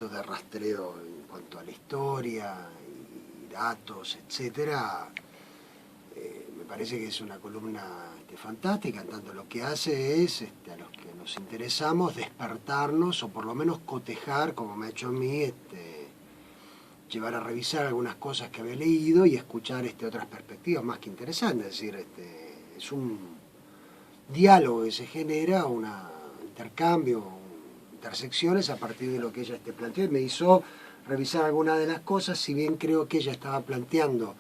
de rastreo en cuanto a la historia y datos, etcétera. Me parece que es una columna fantástica, en tanto lo que hace es, a los que nos interesamos, despertarnos o por lo menos cotejar, como me ha hecho a mí, llevar a revisar algunas cosas que había leído y escuchar otras perspectivas más que interesantes. Es decir, es un diálogo que se genera, un intercambio, intersecciones a partir de lo que ella planteó, y me hizo revisar algunas de las cosas, si bien creo que ella estaba planteando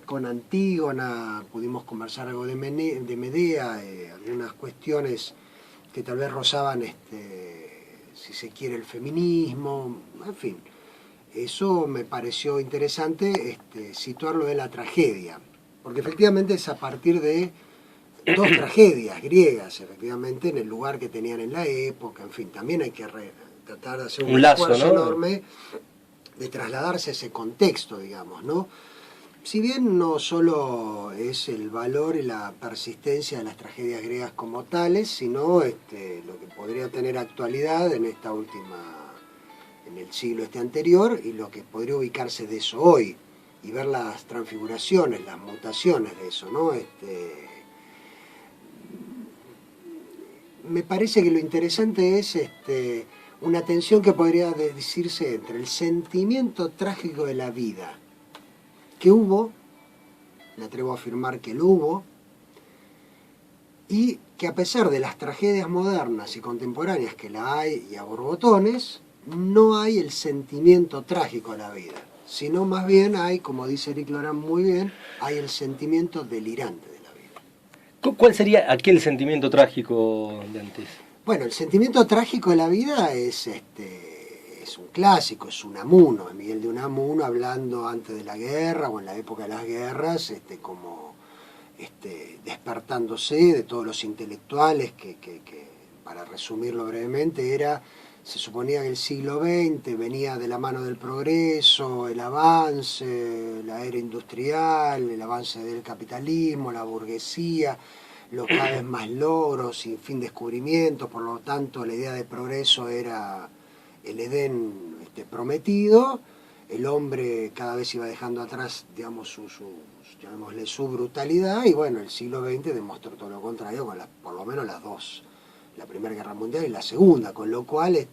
con Antígona, pudimos conversar algo de Medea, algunas cuestiones que tal vez rozaban, si se quiere, el feminismo, en fin. Eso me pareció interesante, situarlo de la tragedia, porque efectivamente es a partir de dos tragedias griegas, efectivamente, en el lugar que tenían en la época, en fin, también hay que tratar de hacer un esfuerzo, ¿no?, enorme de trasladarse a ese contexto, digamos, ¿no? Si bien no solo es el valor y la persistencia de las tragedias griegas como tales, sino lo que podría tener actualidad en esta última, en el siglo anterior, y lo que podría ubicarse de eso hoy, y ver las transfiguraciones, las mutaciones de eso, ¿no? Me parece que lo interesante es una tensión que podría decirse entre el sentimiento trágico de la vida, que hubo, me atrevo a afirmar que lo hubo, y que a pesar de las tragedias modernas y contemporáneas que la hay y a borbotones, no hay el sentimiento trágico de la vida, sino más bien hay, como dice Eric Lorán muy bien, hay el sentimiento delirante de la vida. ¿Cuál sería aquel sentimiento trágico de antes? Bueno, el sentimiento trágico de la vida es un clásico, es Unamuno, es Miguel de Unamuno hablando antes de la guerra o en la época de las guerras, como despertándose de todos los intelectuales que, para resumirlo brevemente, se suponía que el siglo XX venía de la mano del progreso, el avance, la era industrial, el avance del capitalismo, la burguesía, los cada vez más logros, sin fin descubrimientos, por lo tanto la idea de progreso era el Edén prometido, el hombre cada vez iba dejando atrás, digamos, llamémosle su brutalidad, y bueno, el siglo XX demostró todo lo contrario con por lo menos las dos, la Primera Guerra Mundial y la Segunda, con lo cual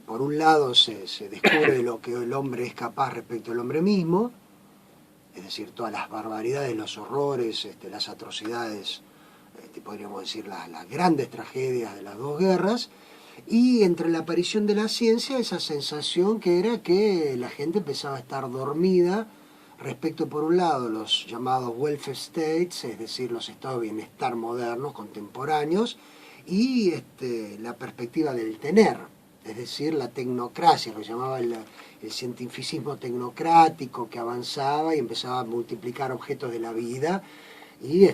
por un lado se descubre lo que el hombre es capaz respecto al hombre mismo, es decir, todas las barbaridades, los horrores, las atrocidades, podríamos decir las grandes tragedias de las dos guerras, y entre la aparición de la ciencia esa sensación que era que la gente empezaba a estar dormida respecto, por un lado, los llamados welfare states, es decir, los estados de bienestar modernos, contemporáneos, y la perspectiva del tener, es decir, la tecnocracia, lo que llamaba el cientificismo tecnocrático que avanzaba y empezaba a multiplicar objetos de la vida. Y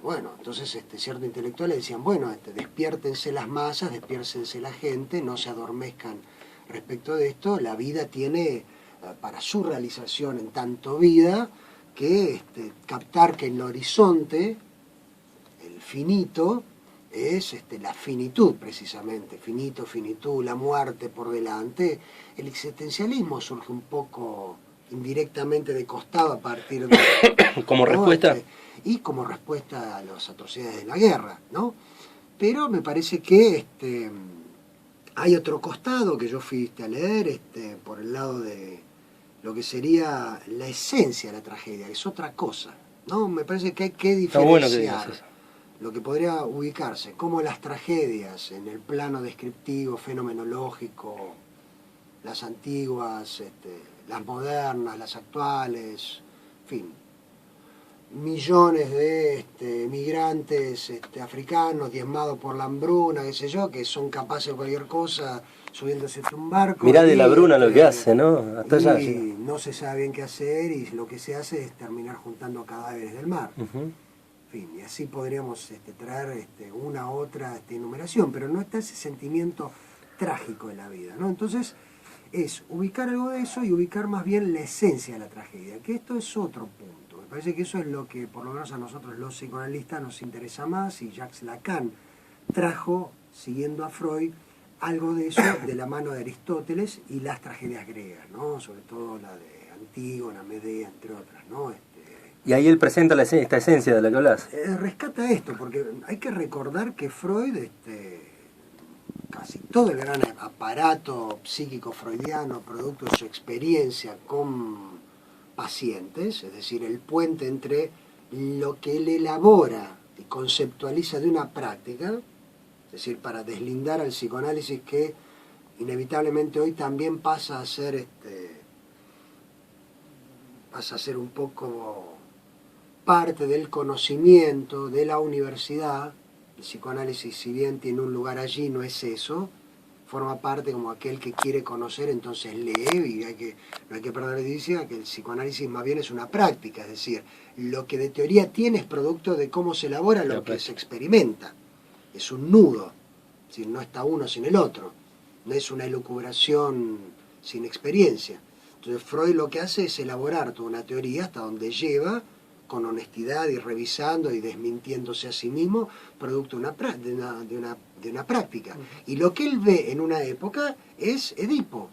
bueno, entonces ciertos intelectuales decían, bueno, despiértense las masas, despiértense la gente, no se adormezcan respecto de esto, la vida tiene para su realización en tanto vida que captar que en el horizonte, el finito, es la finitud precisamente, finito, finitud, la muerte por delante. El existencialismo surge un poco indirectamente de costado a partir de... ¿Como respuesta? Y como respuesta a las atrocidades de la guerra, ¿no? Pero me parece que hay otro costado que yo fui a leer por el lado de lo que sería la esencia de la tragedia, que es otra cosa, ¿no? Me parece que hay que diferenciar lo que podría ubicarse como las tragedias en el plano descriptivo, fenomenológico, las antiguas, las modernas, las actuales, en fin, millones de migrantes africanos diezmados por la hambruna, qué sé yo, que son capaces de cualquier cosa subiéndose a un barco. Mirá de la Bruna lo que hace, ¿no? Hasta allá, sí. No se sabe bien qué hacer y lo que se hace es terminar juntando cadáveres del mar. En fin, y así podríamos traer una u otra enumeración, pero no está ese sentimiento trágico de la vida, ¿no? Entonces es ubicar algo de eso y ubicar más bien la esencia de la tragedia, que esto es otro punto. Me parece que eso es lo que por lo menos a nosotros los psicoanalistas nos interesa más, y Jacques Lacan trajo, siguiendo a Freud, algo de eso de la mano de Aristóteles y las tragedias griegas, ¿no? Sobre todo la de Antígona, Medea, entre otras, ¿no? Y ahí él presenta esta esencia de la que hablas. Rescata esto, porque hay que recordar que Freud, casi todo el gran aparato psíquico freudiano, producto de su experiencia con pacientes, es decir, el puente entre lo que él elabora y conceptualiza de una práctica, es decir, para deslindar al psicoanálisis que inevitablemente hoy también pasa a ser un poco parte del conocimiento de la universidad. El psicoanálisis, si bien tiene un lugar allí, no es eso, forma parte como aquel que quiere conocer, entonces lee, y no hay que perder de vista que el psicoanálisis más bien es una práctica, es decir, lo que de teoría tiene es producto de cómo se elabora lo que se experimenta. Es un nudo, es decir, no está uno sin el otro, no es una elucubración sin experiencia. Entonces Freud lo que hace es elaborar toda una teoría hasta donde lleva, con honestidad y revisando y desmintiéndose a sí mismo, producto de una práctica. Y lo que él ve en una época es Edipo.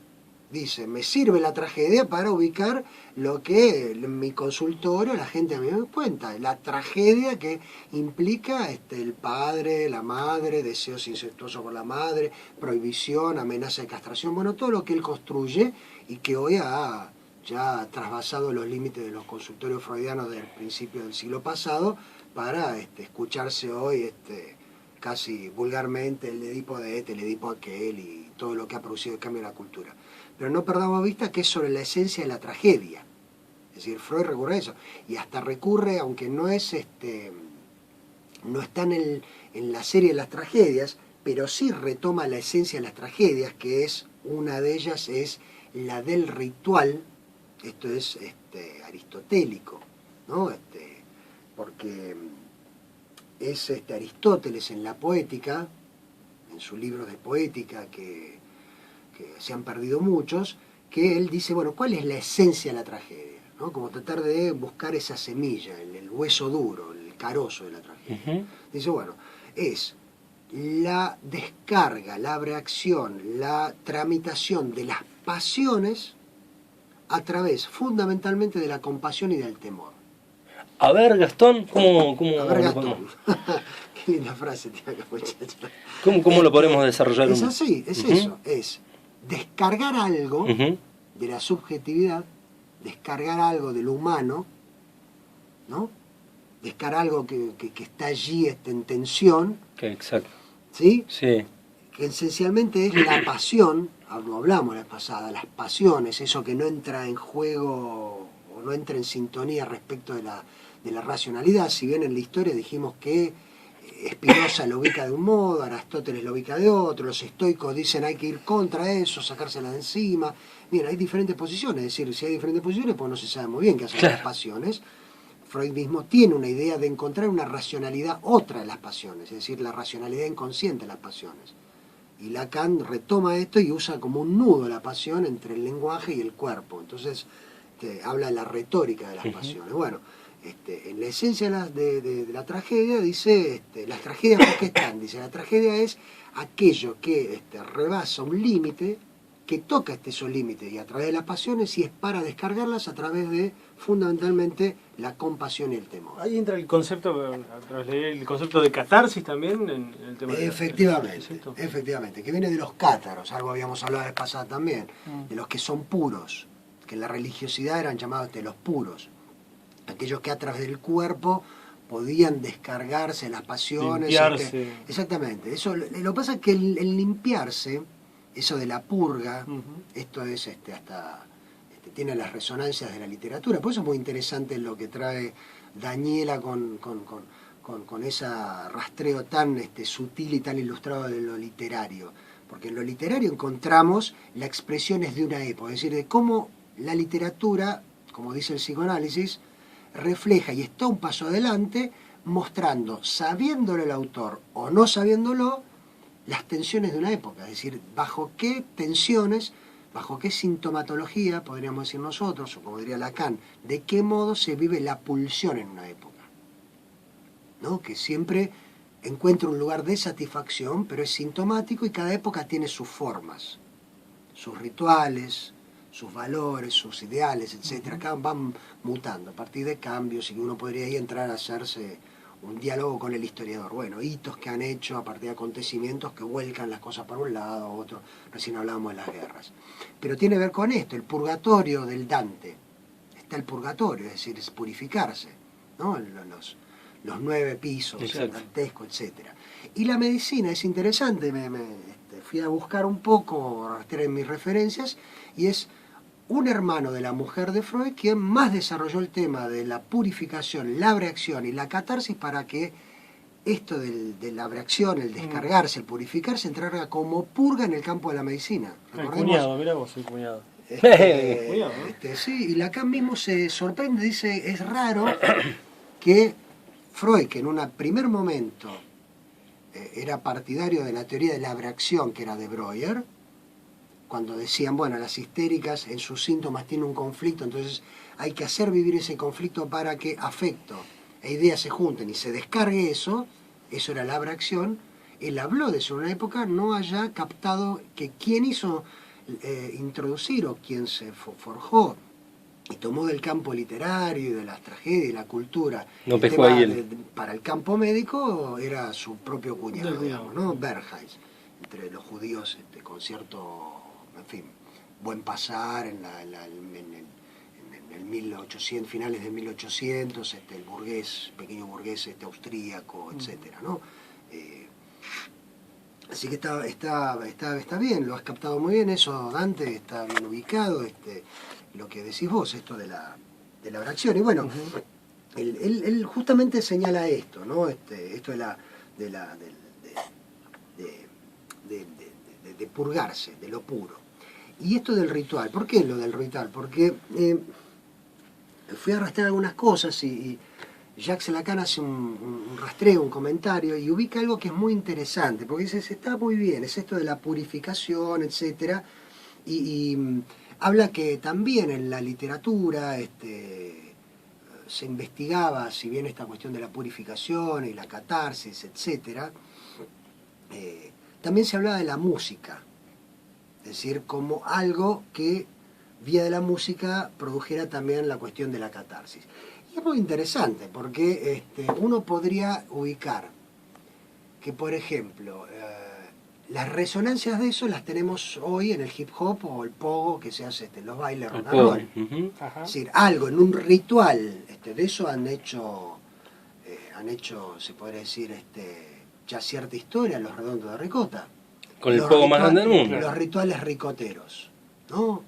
Dice, me sirve la tragedia para ubicar lo que en mi consultorio la gente a mí me cuenta, la tragedia que implica el padre, la madre, deseos incestuosos por la madre, prohibición, amenaza de castración, bueno, todo lo que él construye y que hoy ha ya trasvasado los límites de los consultorios freudianos del principio del siglo pasado para escucharse hoy casi vulgarmente el Edipo de el Edipo aquel y todo lo que ha producido el cambio en la cultura. Pero no perdamos vista que es sobre la esencia de la tragedia. Es decir, Freud recurre a eso. Y hasta recurre, aunque no es no está en la serie de las tragedias, pero sí retoma la esencia de las tragedias, que es, una de ellas es la del ritual. Esto es aristotélico, ¿no? Porque es Aristóteles en la poética, en sus libros de poética que se han perdido muchos, que él dice, bueno, ¿cuál es la esencia de la tragedia? ¿No? Como tratar de buscar esa semilla, el hueso duro, el carozo de la tragedia. Dice, bueno, es la descarga, la reacción, la tramitación de las pasiones a través fundamentalmente de la compasión y del temor. A ver, Gastón, ¿cómo a ver, Gastón. Qué linda frase tiene la muchacha. ¿Cómo lo podemos desarrollar? Es así, es eso, es descargar algo de la subjetividad, descargar algo de lo humano, ¿no? Descargar algo que está allí en tensión. Exacto. ¿Sí? Sí. Que esencialmente es la pasión, lo hablamos la vez pasada, las pasiones, eso que no entra en juego o no entra en sintonía respecto de la racionalidad, si bien en la historia dijimos que Spinoza lo ubica de un modo, Aristóteles lo ubica de otro, los estoicos dicen hay que ir contra eso, sacársela de encima. Bien, hay diferentes posiciones, es decir, si hay diferentes posiciones, pues no se sabe muy bien qué hacen las pasiones. Freud mismo tiene una idea de encontrar una racionalidad otra de las pasiones, es decir, la racionalidad inconsciente de las pasiones. Y Lacan retoma esto y usa como un nudo la pasión entre el lenguaje y el cuerpo. Entonces habla de la retórica de las pasiones. Bueno, en la esencia de la tragedia dice, las tragedias ¿por qué están? Dice, la tragedia es aquello que rebasa un límite, que toca esos límites y a través de las pasiones, y es para descargarlas a través de, fundamentalmente, la compasión y el temor. Ahí entra el concepto de catarsis también en el tema efectivamente, que viene de los cátaros, algo habíamos hablado la vez pasada también, de los que son puros, que en la religiosidad eran llamados los puros, aquellos que a través del cuerpo podían descargarse las pasiones. Limpiarse. Exactamente, eso, lo que pasa es que el limpiarse, eso de la purga, esto es hasta tiene las resonancias de la literatura, por eso es muy interesante lo que trae Daniela con ese rastreo tan sutil y tan ilustrado de lo literario, porque en lo literario encontramos las expresiones de una época, es decir, de cómo la literatura, como dice el psicoanálisis, refleja y está un paso adelante, mostrando, sabiéndolo el autor o no sabiéndolo, las tensiones de una época, es decir, bajo qué tensiones, bajo qué sintomatología, podríamos decir nosotros, o como diría Lacan, de qué modo se vive la pulsión en una época, ¿no? Que siempre encuentra un lugar de satisfacción, pero es sintomático y cada época tiene sus formas, sus rituales, sus valores, sus ideales, etc. Acá van mutando a partir de cambios y uno podría ahí entrar a hacerse un diálogo con el historiador. Bueno, hitos que han hecho a partir de acontecimientos que vuelcan las cosas para un lado, otro. Recién hablábamos de las guerras. Pero tiene que ver con esto, el purgatorio del Dante. Está el purgatorio, es decir, es purificarse, ¿no? Los 9 pisos, dantesco, etc. Y la medicina es interesante, fui a buscar un poco, rastreé en mis referencias, y es un hermano de la mujer de Freud quien más desarrolló el tema de la purificación, la abreacción y la catarsis para que esto de la abreacción, el descargarse, el purificarse, entrara como purga en el campo de la medicina. El cuñado, mirá vos, el cuñado. Cuñado, ¿no? Sí, y Lacan mismo se sorprende, dice, es raro que Freud, que en un primer momento era partidario de la teoría de la abreacción, que era de Breuer, cuando decían, bueno, las histéricas en sus síntomas tienen un conflicto, entonces hay que hacer vivir ese conflicto para que afecto e ideas se junten y se descargue eso era la abreacción. Él habló de eso en una época, no haya captado que quien hizo introducir o quien se forjó y tomó del campo literario y de las tragedias y la cultura no pescó ahí para el campo médico era su propio cuñado, digamos, ¿no? Bergheis, entre los judíos con cierto, en fin, buen pasar en el 1800, finales de 1800, el burgués, pequeño burgués austríaco, etcétera, ¿no? Así que está bien, lo has captado muy bien, eso, Dante, está bien ubicado, lo que decís vos, esto de la abreacción. Y bueno, él justamente señala esto, ¿no? Esto de purgarse, de lo puro. Y esto del ritual, ¿por qué lo del ritual? Porque fui a rastrear algunas cosas y Jacques Lacan hace un rastreo, un comentario, y ubica algo que es muy interesante, porque dice, está muy bien, es esto de la purificación, etc. Y habla que también en la literatura se investigaba, si bien esta cuestión de la purificación y la catarsis, etc., también se hablaba de la música, es decir, como algo que vía de la música produjera también la cuestión de la catarsis. Y es muy interesante porque uno podría ubicar que, por ejemplo, las resonancias de eso las tenemos hoy en el hip hop o el pogo que se hace en los bailes rock and roll. Es decir, algo en un ritual, de eso han hecho, se podría decir, ya cierta historia, los redondos de ricota. Con el pogo más grande del mundo. Los rituales ricoteros, ¿no?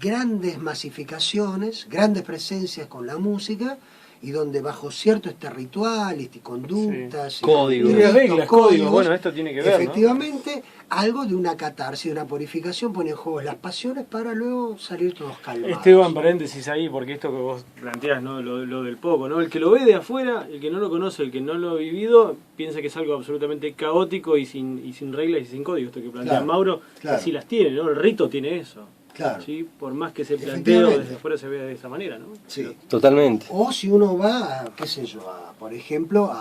Grandes masificaciones, grandes presencias con la música, y donde bajo cierto ritual, conductas, códigos, reglas, códigos, bueno, esto tiene que ver, efectivamente, ¿no? Algo de una catarsis, de una purificación, pone en juego las pasiones para luego salir todos calmados. Esteban, paréntesis ahí, porque esto que vos planteás, ¿no? Lo del poco, ¿no? El que lo ve de afuera, el que no lo conoce, el que no lo ha vivido, piensa que es algo absolutamente caótico y sin reglas y sin códigos. Esto que plantea Mauro, así las tiene, ¿no? El rito tiene eso. Claro. ¿Sí? Por más que se plantee desde afuera se vea de esa manera, ¿no? Sí. Totalmente. O si uno va, qué sé yo, por ejemplo,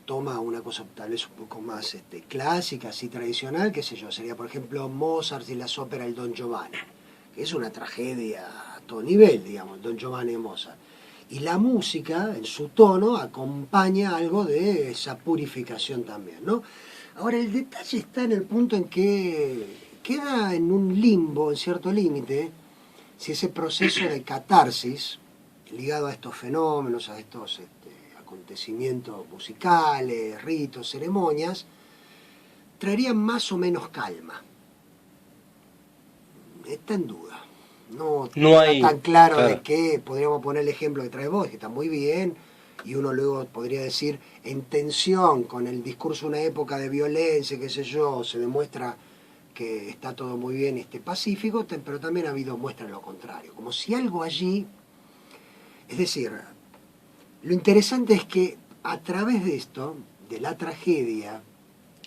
toma una cosa tal vez un poco más clásica, así tradicional, qué sé yo, sería por ejemplo Mozart y las óperas El Don Giovanni, que es una tragedia a todo nivel, digamos, el Don Giovanni de Mozart. Y la música, en su tono, acompaña algo de esa purificación también, ¿no? Ahora, el detalle está en el punto en que queda en un limbo, en cierto límite, si ese proceso de catarsis, ligado a estos fenómenos, a estos acontecimientos musicales, ritos, ceremonias, traerían más o menos calma. Está en duda. No hay tan claro de que podríamos poner el ejemplo que trae vos, que está muy bien, y uno luego podría decir, en tensión con el discurso de una época de violencia, qué sé yo, se demuestra que está todo muy bien y pacífico, pero también ha habido muestras de lo contrario, como si algo allí, es decir, lo interesante es que a través de esto, de la tragedia,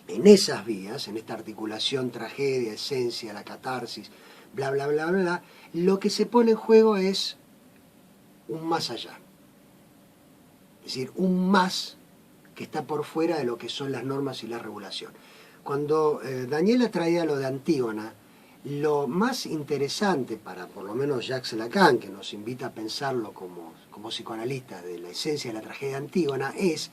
en esas vías, en esta articulación tragedia, esencia, la catarsis, bla, bla, bla, bla, lo que se pone en juego es un más allá. Es decir, un más que está por fuera de lo que son las normas y la regulación. Cuando Daniela traía lo de Antígona, lo más interesante para, por lo menos, Jacques Lacan, que nos invita a pensarlo como psicoanalista de la esencia de la tragedia de Antígona, es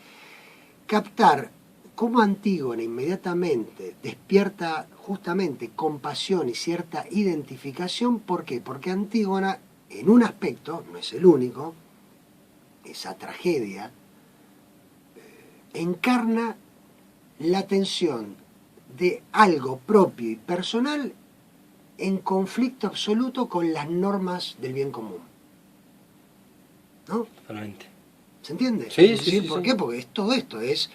captar cómo Antígona inmediatamente despierta justamente compasión y cierta identificación. ¿Por qué? Porque Antígona, en un aspecto, no es el único, esa tragedia, encarna la tensión de algo propio y personal en conflicto absoluto con las normas del bien común. ¿No? Totalmente. ¿Se entiende? Sí, Es decir, sí, ¿por sí. qué? Porque todo esto es